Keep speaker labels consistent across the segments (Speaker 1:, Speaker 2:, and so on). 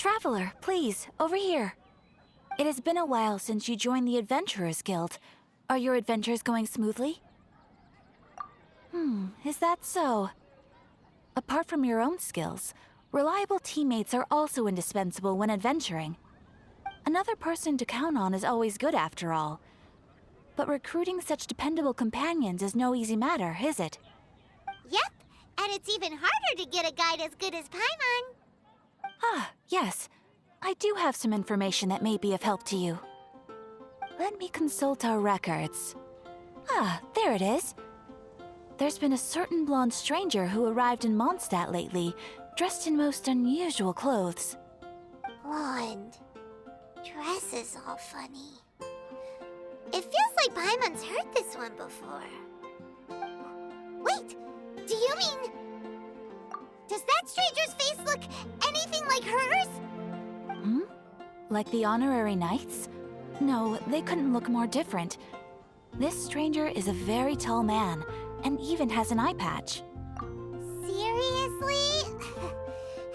Speaker 1: Traveler, please, over here. It has been a while since you joined the Adventurers Guild. Are your adventures going smoothly? Is that so? Apart from your own skills, reliable teammates are also indispensable when adventuring. Another person to count on is always good after all. But recruiting such dependable companions is no easy matter, is it?
Speaker 2: Yep, and it's even harder to get a guide as good as Paimon.
Speaker 1: Ah, yes. I do have some information that may be of help to you. Let me consult our records. Ah, there it is. There's been a certain blonde stranger who arrived in Mondstadt lately, dressed in most unusual clothes.
Speaker 2: Blonde. Dresses all funny. It feels like Paimon's heard this one before. Wait, do you mean... Does that stranger's face look anything like hers?
Speaker 1: Like the honorary knights? No, they couldn't look more different. This stranger is a very tall man, and even has an eye patch.
Speaker 2: Seriously?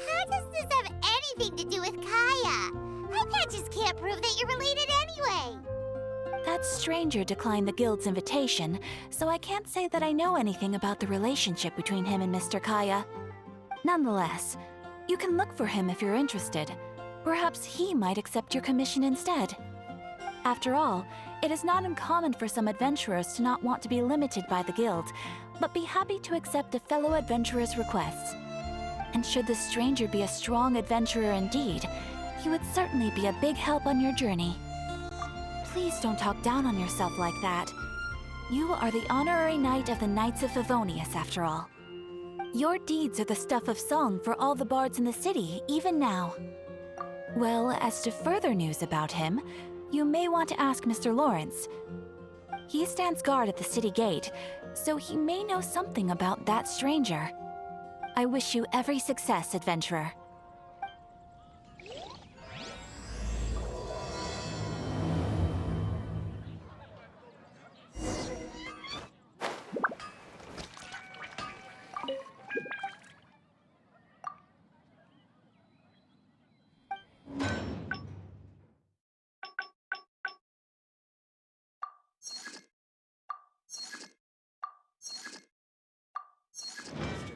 Speaker 2: How does this have anything to do with Kaya? Eye patches can't prove that you're related anyway.
Speaker 1: That stranger declined the guild's invitation, so I can't say that I know anything about the relationship between him and Mr. Kaya. Nonetheless, you can look for him if you're interested. Perhaps he might accept your commission instead. After all, it is not uncommon for some adventurers to not want to be limited by the guild, but be happy to accept a fellow adventurer's requests. And should the stranger be a strong adventurer indeed, he would certainly be a big help on your journey. Please don't talk down on yourself like that. You are the honorary knight of the Knights of Favonius, after all. Your deeds are the stuff of song for all the bards in the city, even now. Well, as to further news about him, you may want to ask Mr. Lawrence. He stands guard at the city gate, so he may know something about that stranger. I wish you every success, adventurer.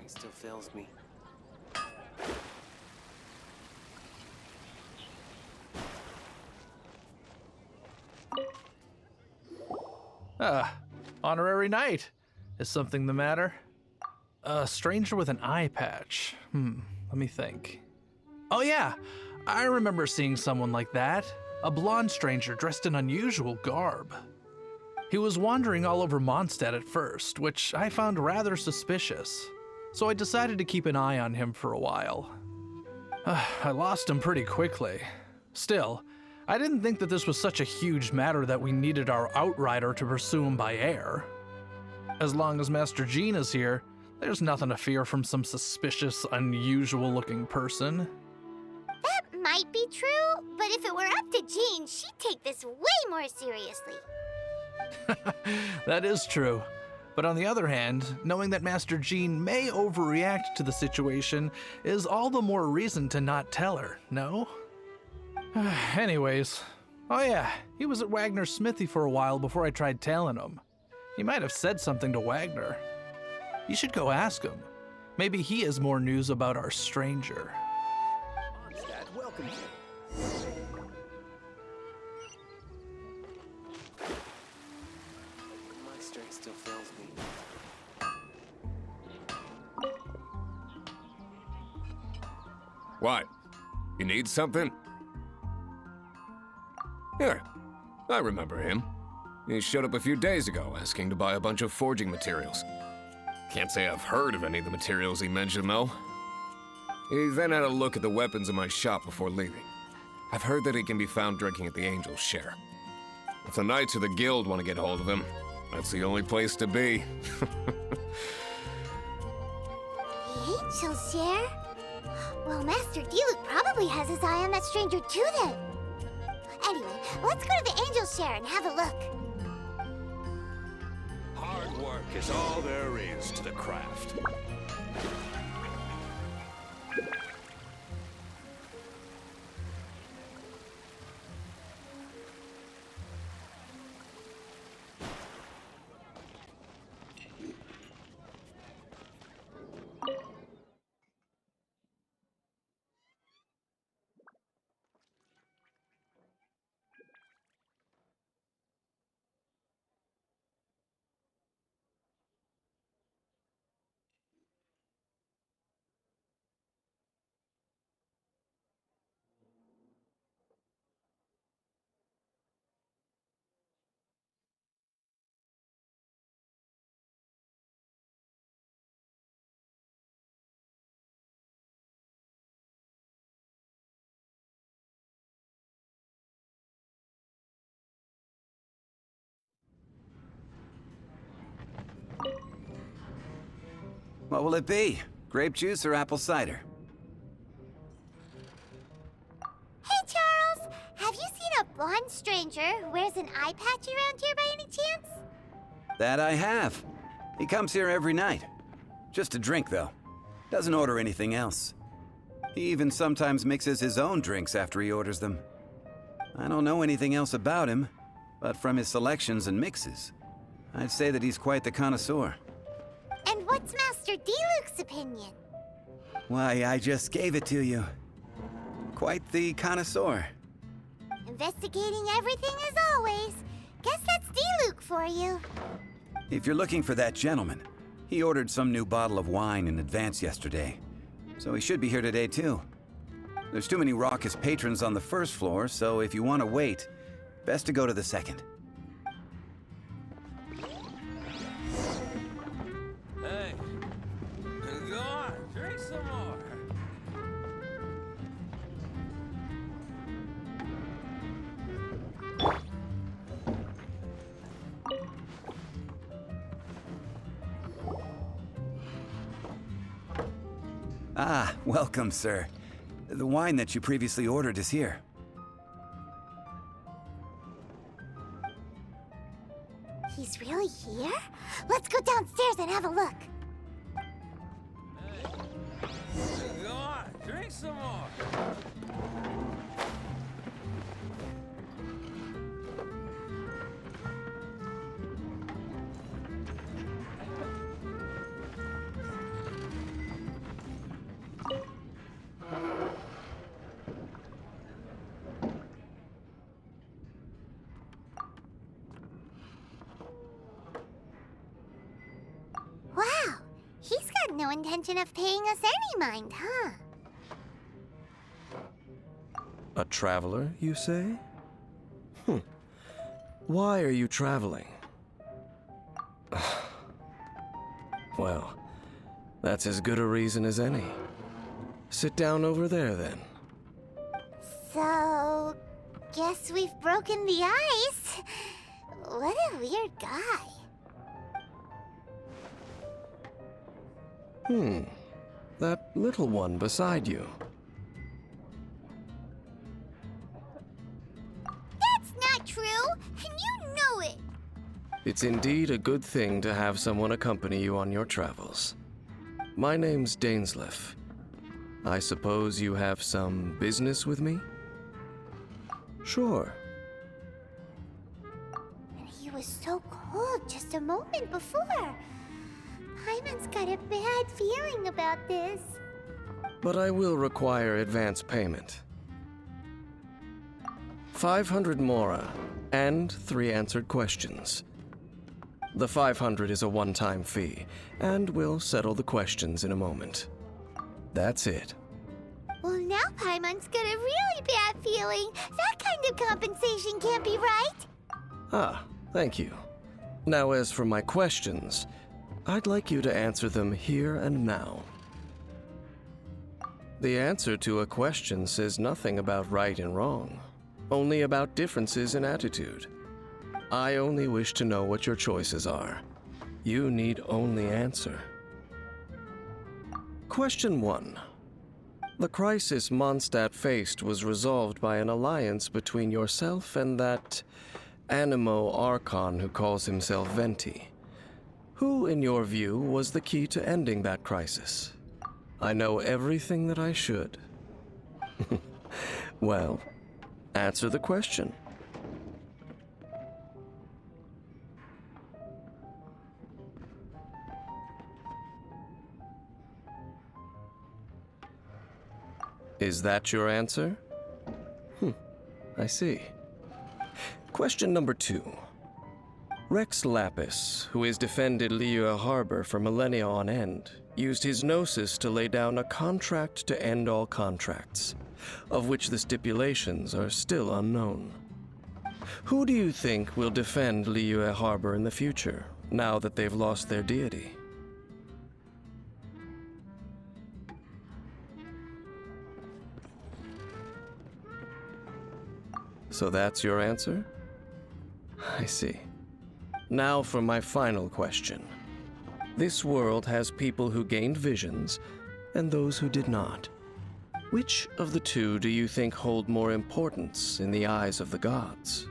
Speaker 3: Still fails me.
Speaker 4: Honorary knight. Is something the matter? A stranger with an eye patch. Let me think. Oh yeah, I remember seeing someone like that. A blonde stranger dressed in unusual garb. He was wandering all over Mondstadt at first, which I found rather suspicious. So I decided to keep an eye on him for a while. I lost him pretty quickly. Still, I didn't think that this was such a huge matter that we needed our outrider to pursue him by air. As long as Master Jean is here, there's nothing to fear from some suspicious, unusual-looking person.
Speaker 2: That might be true, but if it were up to Jean, she'd take this way more seriously.
Speaker 4: That is true. But on the other hand, knowing that Master Jean may overreact to the situation is all the more reason to not tell her, no? Anyways, oh yeah, he was at Wagner's smithy for a while before I tried tailing him. He might have said something to Wagner. You should go ask him. Maybe he has more news about our stranger.
Speaker 3: Mondstadt welcomes you. My strength still fails me.
Speaker 5: What? You need something? Here, I remember him. He showed up a few days ago asking to buy a bunch of forging materials. Can't say I've heard of any of the materials he mentioned, though. He then had a look at the weapons in my shop before leaving. I've heard that he can be found drinking at the Angel's Share. If the Knights of the Guild want to get hold of him, that's the only place to be.
Speaker 2: The Angel's Share? Well, Master Diluc probably has his eye on that stranger too then. Anyway, let's go to the Angel's Share and have a look.
Speaker 6: Hard work is all there is to the craft.
Speaker 7: What will it be? Grape juice or apple cider?
Speaker 2: Hey, Charles! Have you seen a blonde stranger who wears an eye patch around here by any chance?
Speaker 7: That I have. He comes here every night. Just to drink, though. Doesn't order anything else. He even sometimes mixes his own drinks after he orders them. I don't know anything else about him, but from his selections and mixes, I'd say that he's quite the connoisseur.
Speaker 2: And what's Master D-Luke's opinion?
Speaker 7: Why, I just gave it to you. Quite the connoisseur.
Speaker 2: Investigating everything as always. Guess that's D-Luke for you.
Speaker 7: If you're looking for that gentleman, he ordered some new bottle of wine in advance yesterday, so he should be here today too. There's too many raucous patrons on the first floor, so if you want to wait, best to go to the second.
Speaker 3: Hey, go on, drink some more.
Speaker 7: Ah, welcome, sir. The wine that you previously ordered is here.
Speaker 2: He's really here? Let's go downstairs and have a look.
Speaker 3: Go on, drink some more.
Speaker 2: Wow, he's got no intention of paying us any mind, huh?
Speaker 6: A traveler, you say? Why are you traveling? Well, that's as good a reason as any. Sit down over there, then.
Speaker 2: So, guess we've broken the ice. What a weird guy.
Speaker 6: That little one beside you.
Speaker 2: That's not true, and you know it.
Speaker 6: It's indeed a good thing to have someone accompany you on your travels. My name's Dainsleif. I suppose you have some business with me? Sure.
Speaker 2: And he was so cold just a moment before. Paimon's got a bad feeling about this.
Speaker 6: But I will require advance payment. 500 mora, and 3 answered questions. The 500 is a one-time fee, and we'll settle the questions in a moment. That's it.
Speaker 2: Well, now Paimon's got a really bad feeling. That kind of compensation can't be right.
Speaker 6: Ah, thank you. Now as for my questions, I'd like you to answer them here and now. The answer to a question says nothing about right and wrong, only about differences in attitude. I only wish to know what your choices are. You need only answer. Question 1. The crisis Mondstadt faced was resolved by an alliance between yourself and that Animo Archon who calls himself Venti. Who, in your view, was the key to ending that crisis? I know everything that I should. Well, answer the question. Is that your answer? I see. Question number 2. Rex Lapis, who has defended Liyue Harbor for millennia on end, used his gnosis to lay down a contract to end all contracts, of which the stipulations are still unknown. Who do you think will defend Liyue Harbor in the future, now that they've lost their deity? So that's your answer? I see. Now for my final question. This world has people who gained visions and those who did not. Which of the two do you think hold more importance in the eyes of the gods?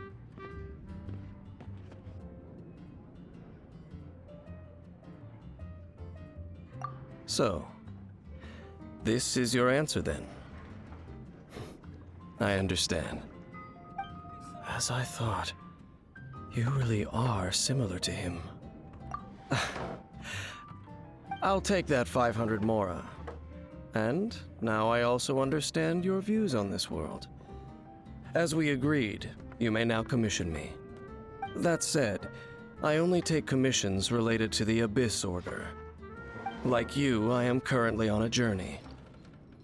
Speaker 6: So, this is your answer then? I understand. As I thought, you really are similar to him. I'll take that 500 mora. And now I also understand your views on this world. As we agreed, you may now commission me. That said, I only take commissions related to the Abyss Order. Like you, I am currently on a journey.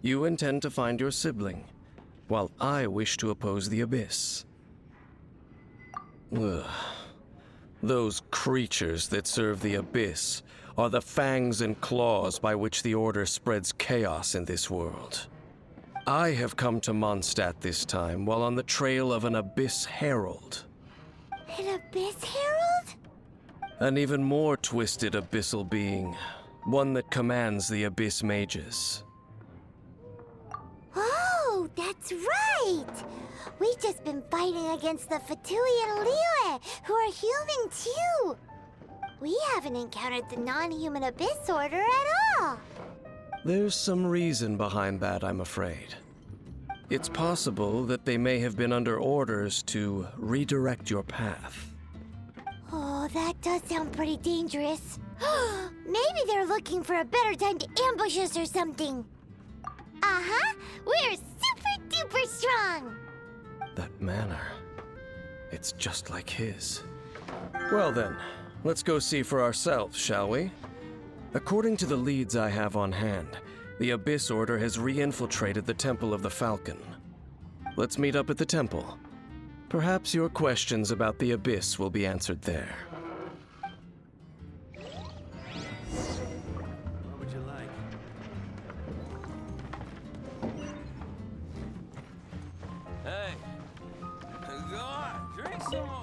Speaker 6: You intend to find your sibling, while I wish to oppose the Abyss. Ugh. Those creatures that serve the Abyss are the fangs and claws by which the Order spreads chaos in this world. I have come to Mondstadt this time while on the trail of an Abyss Herald.
Speaker 2: An Abyss Herald?
Speaker 6: An even more twisted abyssal being, one that commands the Abyss Mages.
Speaker 2: Oh, that's right! We've just been fighting against the Fatui and Liyue, who are human too! We haven't encountered the non-human Abyss Order at all!
Speaker 6: There's some reason behind that, I'm afraid. It's possible that they may have been under orders to redirect your path.
Speaker 2: Oh, that does sound pretty dangerous. Maybe they're looking for a better time to ambush us or something. Uh-huh! We're super duper strong!
Speaker 6: That manner, it's just like his. Well then, let's go see for ourselves, shall we? According to the leads I have on hand, the Abyss Order has re-infiltrated the Temple of the Falcon. Let's meet up at the temple. Perhaps your questions about the Abyss will be answered there.
Speaker 3: What would you like? Hey, go on, drink some more.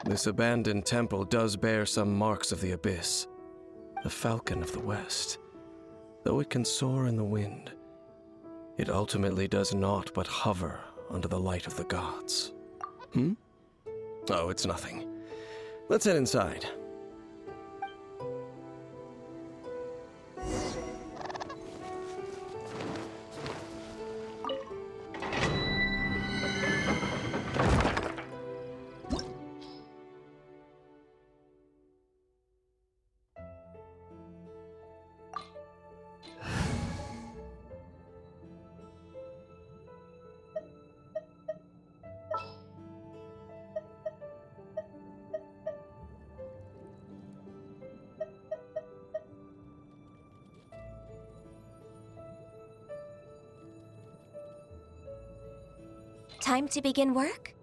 Speaker 6: This abandoned temple does bear some marks of the Abyss. The Falcon of the West. Though it can soar in the wind, it ultimately does naught but hover under the light of the gods. Oh, it's nothing. Let's head inside.
Speaker 1: Time to begin work?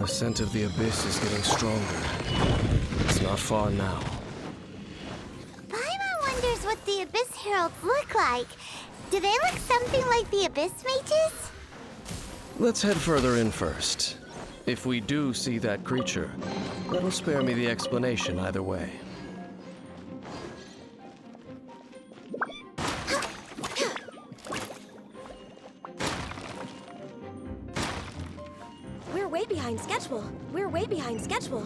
Speaker 6: The scent of the abyss is getting stronger. It's not far now.
Speaker 2: Paimon wonders what the Abyss Heralds look like. Do they look something like the Abyss Mages?
Speaker 6: Let's head further in first. If we do see that creature, that'll spare me the explanation either way.
Speaker 8: We're way behind schedule. We're way behind schedule.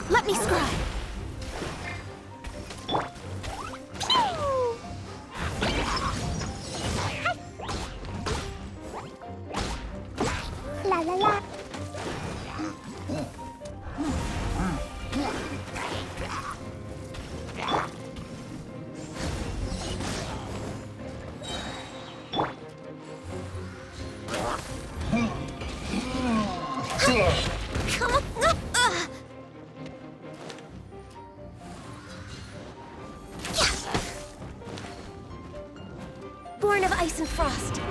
Speaker 8: Let me scry.
Speaker 2: La la la.
Speaker 8: Come on. Born of ice and frost.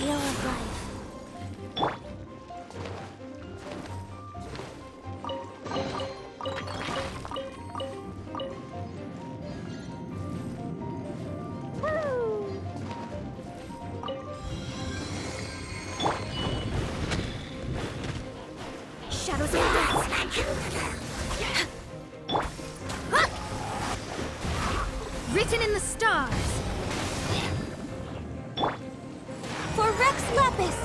Speaker 2: Wheel of Life.
Speaker 8: Shadows of death. Written in the stars. For Rex Lapis.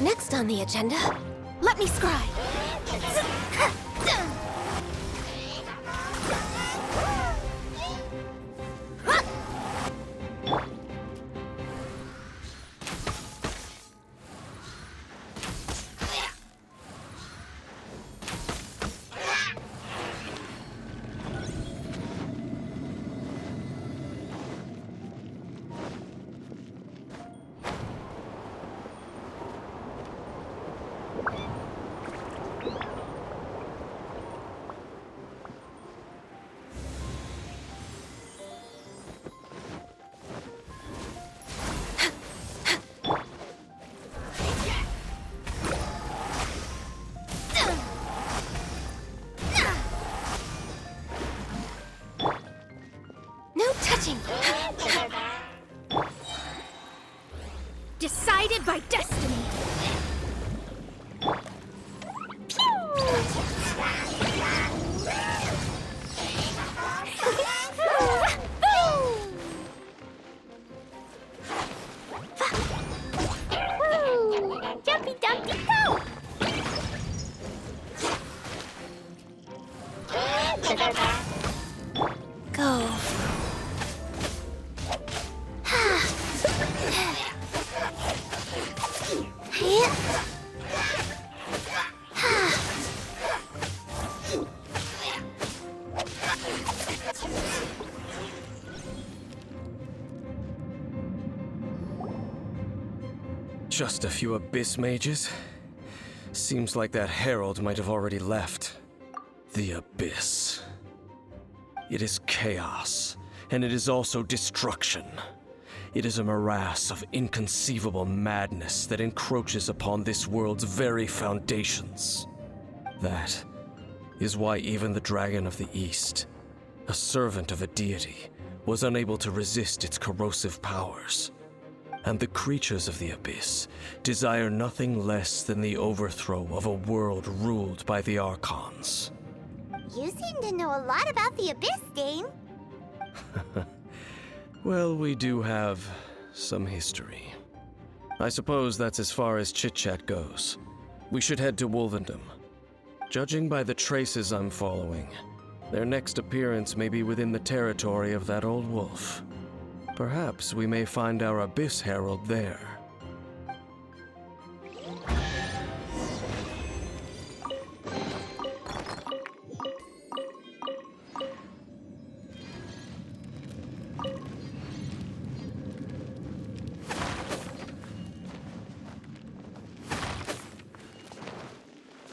Speaker 8: Next on the agenda, let me scry. No touching. Decided by destiny.
Speaker 2: Jumpy Dumpty go!
Speaker 1: Go.
Speaker 6: Just a few abyss mages? Seems like that herald might have already left. The abyss. It is chaos, and it is also destruction. It is a morass of inconceivable madness that encroaches upon this world's very foundations. That is why even the Dragon of the East, a servant of a deity, was unable to resist its corrosive powers. And the creatures of the Abyss desire nothing less than the overthrow of a world ruled by the Archons.
Speaker 2: You seem to know a lot about the Abyss, Dane.
Speaker 6: Well, we do have some history. I suppose that's as far as chit-chat goes. We should head to Wolvendom. Judging by the traces I'm following, their next appearance may be within the territory of that old wolf. Perhaps we may find our Abyss Herald there.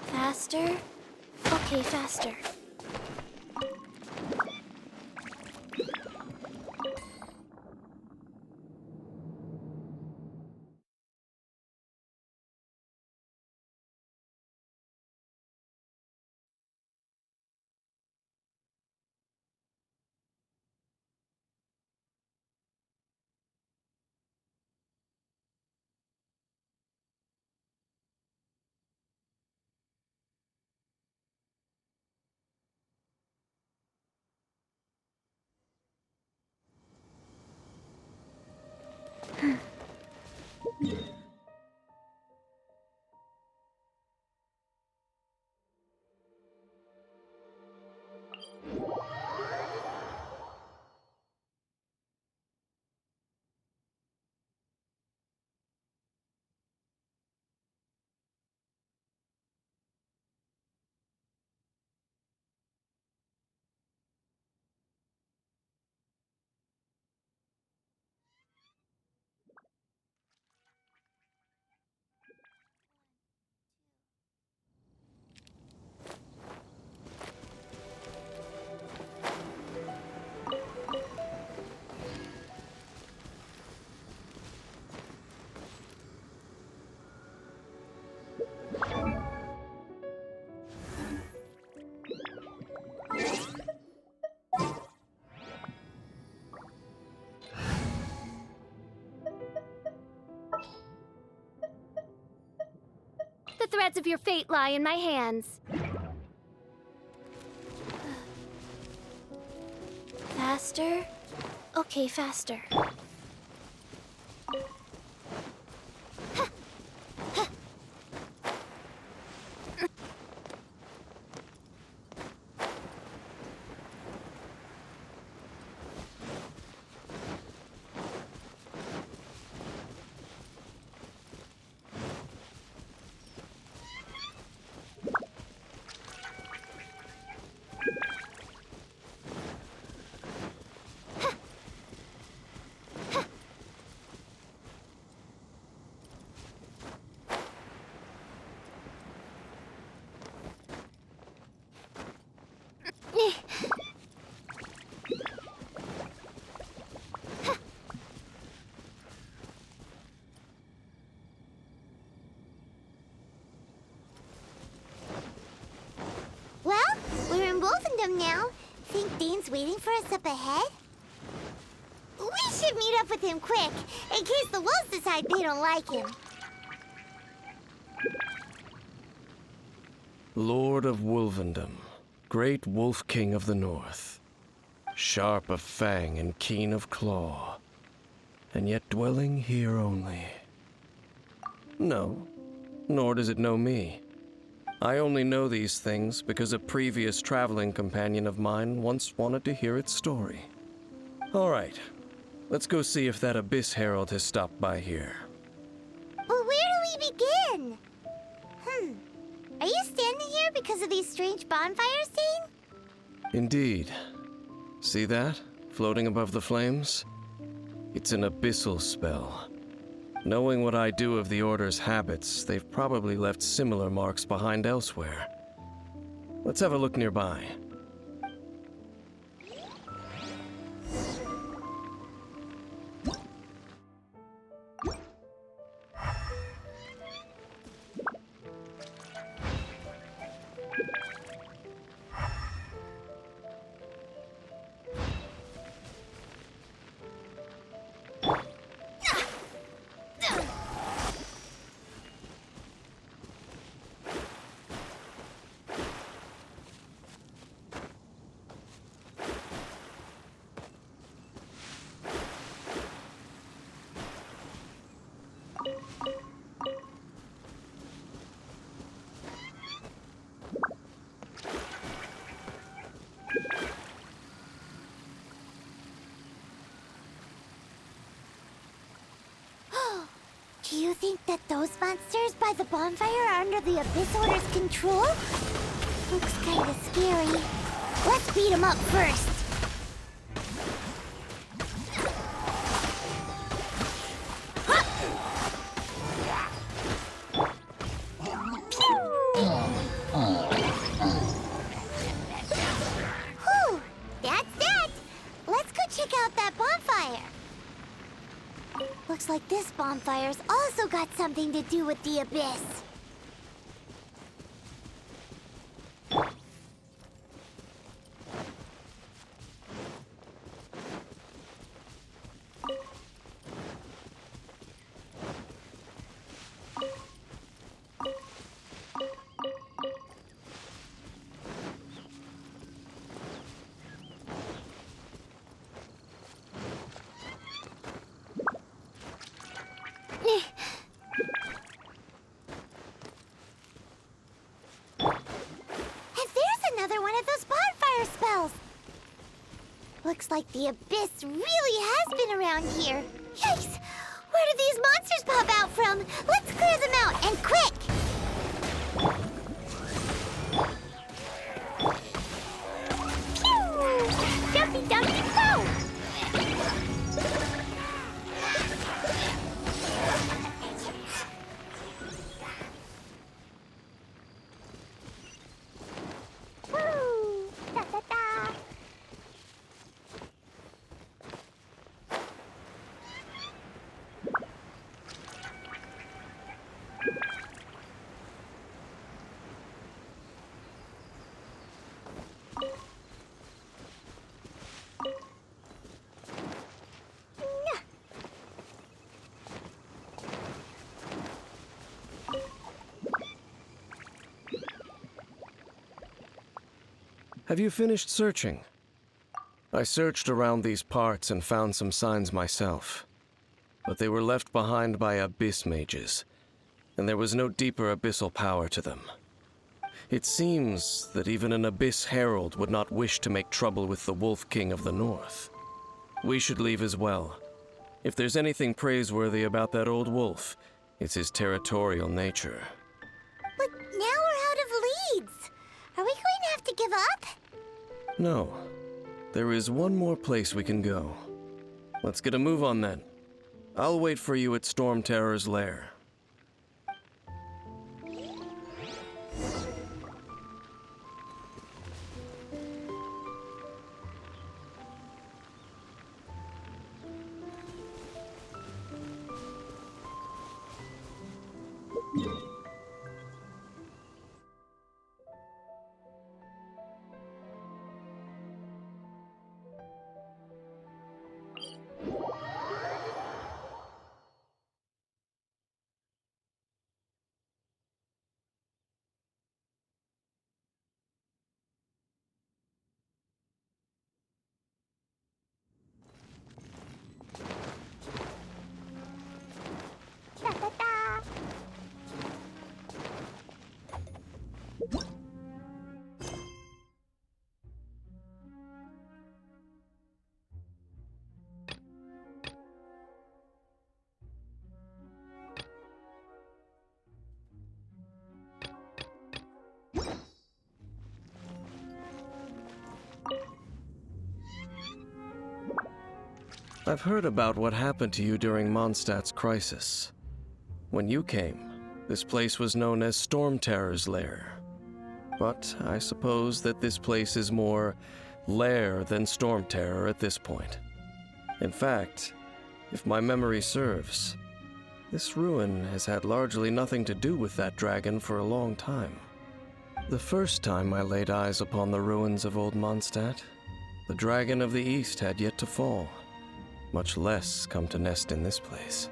Speaker 8: Faster? Okay, faster. The threads of your fate lie in my hands. Faster? Okay, faster.
Speaker 2: Well, we're in Wolfendom now. Think Dane's waiting for us up ahead? We should meet up with him quick, in case the wolves decide they don't like him.
Speaker 6: Lord of Wolvendom, great Wolf King of the North, sharp of fang and keen of claw, and yet dwelling here only. No, nor does it know me. I only know these things because a previous traveling companion of mine once wanted to hear its story. All right, let's go see if that Abyss Herald has stopped by here.
Speaker 2: But where do we begin? Are you standing here because of these strange bonfires, Dane?
Speaker 6: Indeed. See that, floating above the flames? It's an abyssal spell. Knowing what I do of the Order's habits, they've probably left similar marks behind elsewhere. Let's have a look nearby.
Speaker 2: think that those monsters by the bonfire are under the Abyss Order's control? Looks kinda scary. Let's beat them up first. Whew, that's that. Let's go check out that bonfire. Looks like this bonfire's also got something to do with the Abyss. Looks like the Abyss really has been around here. Yikes! Where did these monsters pop out from? Let's clear them out, and quick! Pew! Jumpy, dumpy, go! Woo! Da, da, da.
Speaker 6: Have you finished searching? I searched around these parts and found some signs myself, but they were left behind by abyss mages, and there was no deeper abyssal power to them. It seems that even an abyss herald would not wish to make trouble with the Wolf King of the North. We should leave as well. If there's anything praiseworthy about that old wolf, it's his territorial nature.
Speaker 2: But now we're out of leads. Are we going to have to give up?
Speaker 6: No. There is one more place we can go. Let's get a move on then. I'll wait for you at Storm Terror's lair.
Speaker 2: Da, da, da.
Speaker 6: I've heard about what happened to you during Mondstadt's crisis. When you came, this place was known as Storm Terror's lair. But I suppose that this place is more lair than Storm Terror at this point. In fact, if my memory serves, this ruin has had largely nothing to do with that dragon for a long time. The first time I laid eyes upon the ruins of old Mondstadt, the dragon of the East had yet to fall, much less come to nest in this place.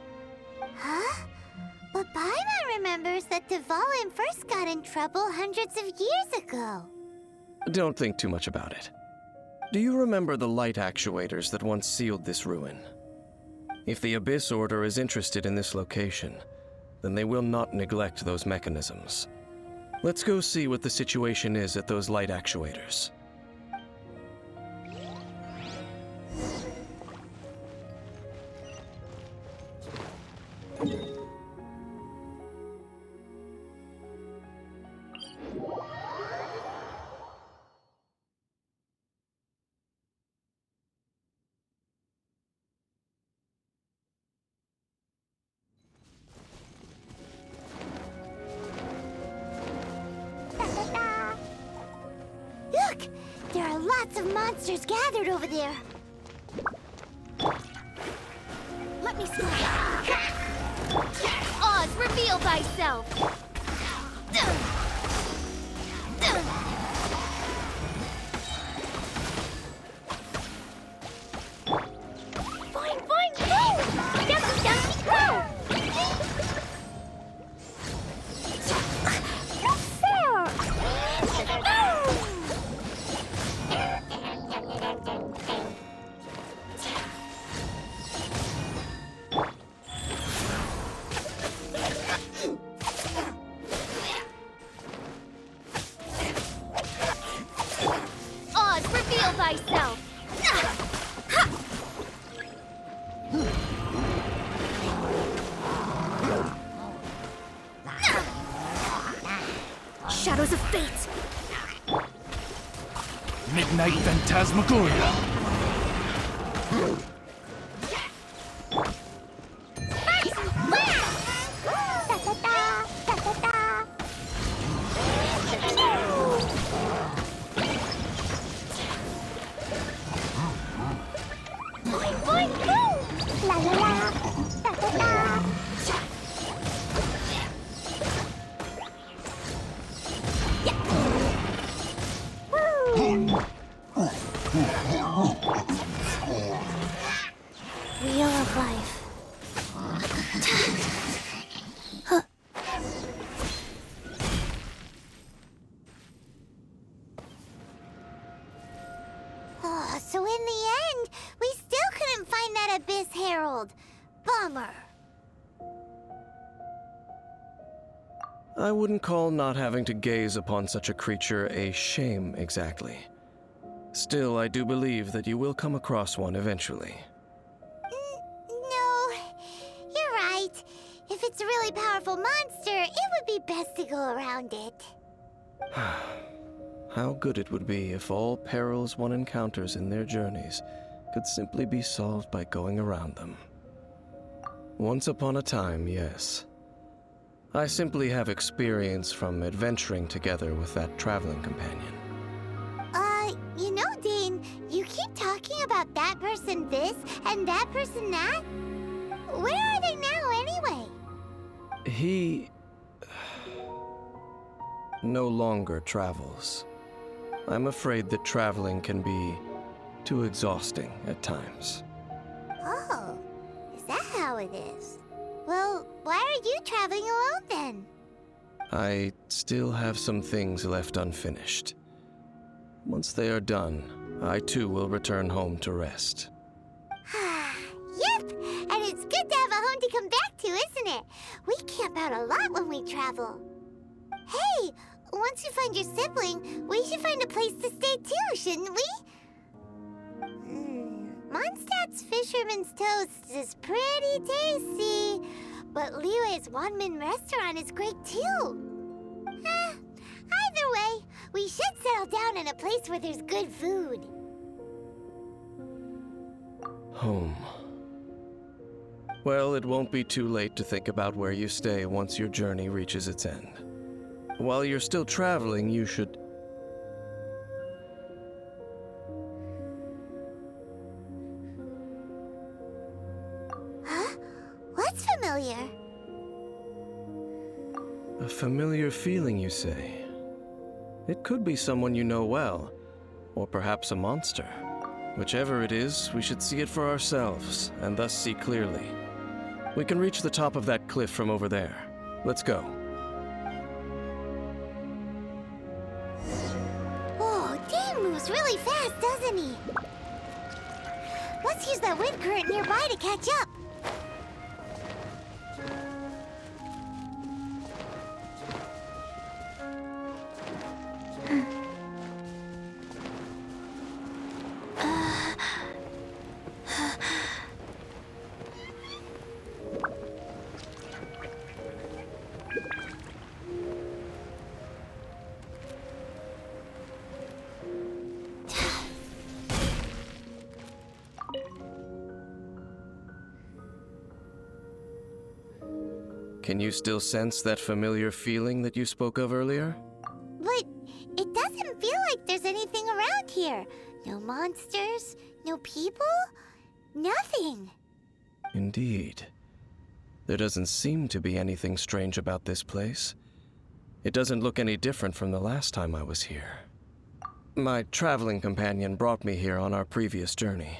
Speaker 2: Huh? But Paimon remembers that Dvalin first got in trouble hundreds of years ago.
Speaker 6: Don't think too much about it. Do you remember the light actuators that once sealed this ruin? If the Abyss Order is interested in this location, then they will not neglect those mechanisms. Let's go see what the situation is at those light actuators.
Speaker 2: lots of monsters gathered over there.
Speaker 8: Let me see. Oz, reveal thyself. Boing, boing, boom! Dumpty, dumpty, go! Not fair! Oz, reveal thyself. Shadows of fate.
Speaker 3: Midnight Phantasmagoria.
Speaker 2: Boing, boing, boom! La la la, da da da. Wheel of life. Oh, so in the end, we still couldn't find that Abyss Herald. Bummer.
Speaker 6: I wouldn't call not having to gaze upon such a creature a shame exactly. Still, I do believe that you will come across one eventually.
Speaker 2: No, you're right. If it's a really powerful monster, it would be best to go around it.
Speaker 6: How good it would be if all perils one encounters in their journeys could simply be solved by going around them. Once upon a time, yes. I simply have experience from adventuring together with that traveling companion.
Speaker 2: You know, Dane, you keep talking about that person this and that person that. Where are they now, anyway?
Speaker 6: He no longer travels. I'm afraid that traveling can be too exhausting at times.
Speaker 2: Oh, is that how it is? Well, why are you traveling alone then?
Speaker 6: I still have some things left unfinished. Once they are done, I too will return home to rest.
Speaker 2: Yep, and it's good to have a home to come back to, isn't it? We camp out a lot when we travel. Hey, once you find your sibling, we should find a place to stay too, shouldn't we? Mondstadt's Fisherman's Toast is pretty tasty, but Liyue's Wanmin restaurant is great too. Either way, we should settle down in a place where there's good food.
Speaker 6: Home. Well, it won't be too late to think about where you stay once your journey reaches its end. While you're still traveling, you should...
Speaker 2: Huh? What's familiar?
Speaker 6: A familiar feeling, you say? It could be someone you know well, or perhaps a monster. Whichever it is, we should see it for ourselves, and thus see clearly. We can reach the top of that cliff from over there. Let's go.
Speaker 2: Oh, Dane moves really fast, doesn't he? Let's use that wind current nearby to catch up.
Speaker 6: Can you still sense that familiar feeling that you spoke of earlier?
Speaker 2: But it doesn't doesn't feel like there's anything around here. No monsters, no people, nothing.
Speaker 6: Indeed. There doesn't seem to be anything strange about this place. It doesn't look any different from the last time I was here. My traveling companion brought me here on our previous journey.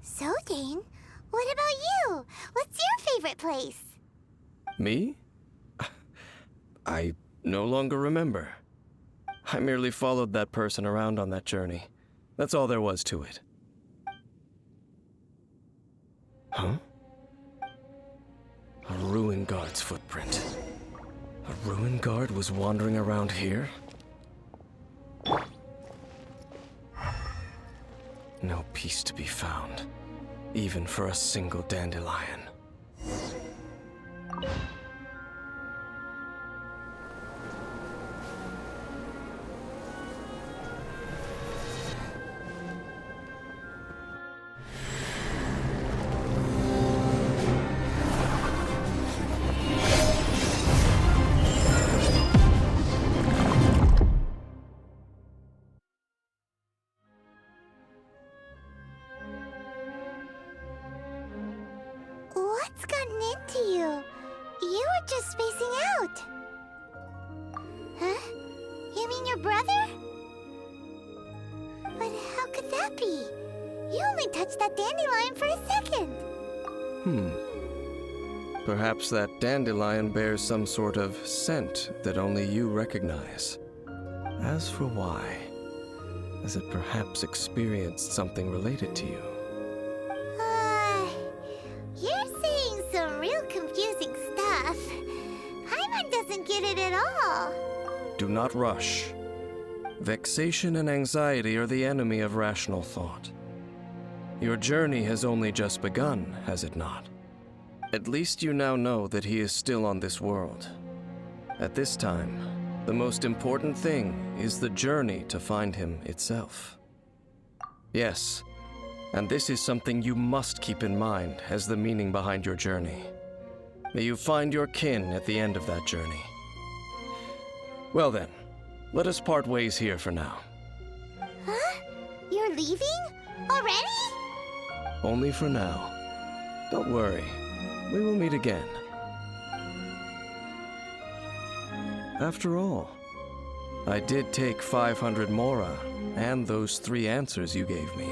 Speaker 2: So, Dane, what about you? What's your favorite place?
Speaker 6: Me? I no longer remember. I merely followed that person around on that journey. That's all there was to it. Huh? A ruin guard's footprint. A ruin guard was wandering around here? No peace to be found, even for a single dandelion.
Speaker 2: What's gotten into you? You were just spacing out. Huh? You mean your brother? But how could that be? You only touched that dandelion for a second.
Speaker 6: Perhaps that dandelion bears some sort of scent that only you recognize. As for why, has it perhaps experienced something related to you?
Speaker 2: You're saying some real confusing stuff. Paimon doesn't get it at all.
Speaker 6: Do not rush. Vexation and anxiety are the enemy of rational thought. Your journey has only just begun, has it not? At least you now know that he is still on this world. At this time, the most important thing is the journey to find him itself. Yes, and this is something you must keep in mind as the meaning behind your journey. May you find your kin at the end of that journey. Well then, let us part ways here for now.
Speaker 2: Huh? You're leaving? Already?
Speaker 6: Only for now. Don't worry, we will meet again. After all, I did take 500 mora and those 3 answers you gave me.